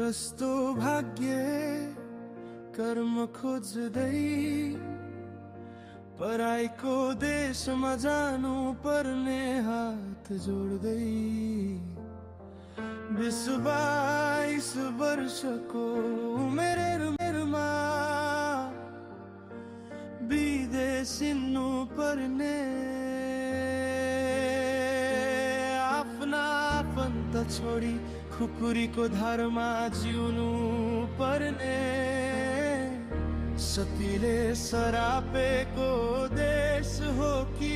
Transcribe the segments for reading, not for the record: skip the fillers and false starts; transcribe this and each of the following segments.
कस्तो भाग्य कर्म खोज्दै पराईको देशमा जानु पर्ने हात जोड्दै 22 वर्षको उमेरमा विदेशिनु पर्ने आफ्ना आफन्त छोडी खुकुरीको धारमा जिउनु पर्ने सतीले सरापेको देश हो कि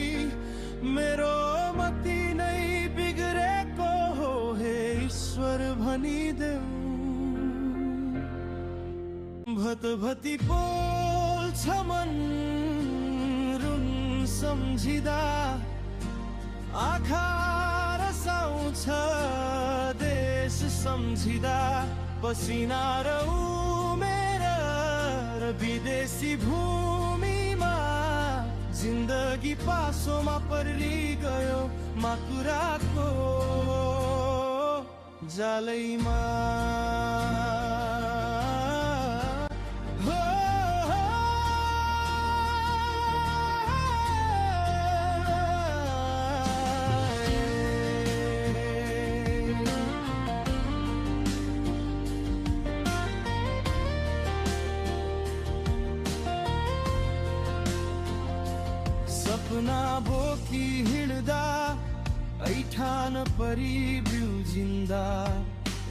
मेरो मति नै बिग्रेको हो हे ईश्वर भनिदेऊ भतभती पोल्छ मन रुन सम्झिदा आँखा रसाउँछ देश सम्झिदा पसिना र उमेर र विदेशी भूमिमा जिन्दगी पासोमा परि गयो माकुराको जालैमा सपना बोकी हिँड्दा ऐठान परि बिउजिन्दा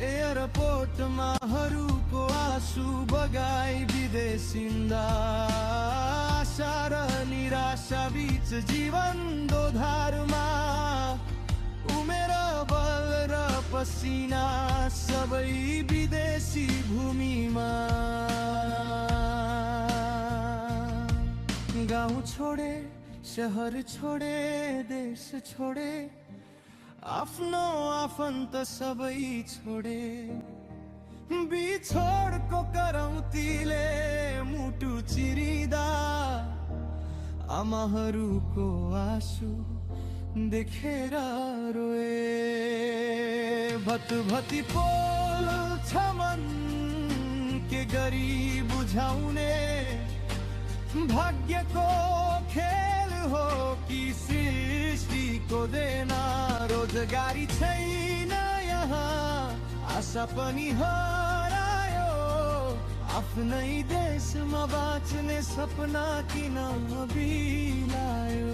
एयरपोर्टमा हरूको आँसु बगाई विदेशिन्दा आशा र निराशा बीच जीवन दोधारमा उमेर बल र पसिना सबै विदेशी भूमिमा गाउँ छोडे शहर छोडे देश छोडे आफ्नो आफन्त सबै छोडे बिछोडको करौतीले मुटु चिरिदा आमाहरूको आँसु देखेर रोए भतभती पोल्छ मन के गरी बुझाउने भाग्यको खेल हो कि सृष्टिको देना रोजगारी छैन यहाँ आशा पनि हरायो आफ्नै देशमा बाँच्ने सपना किन बिलायो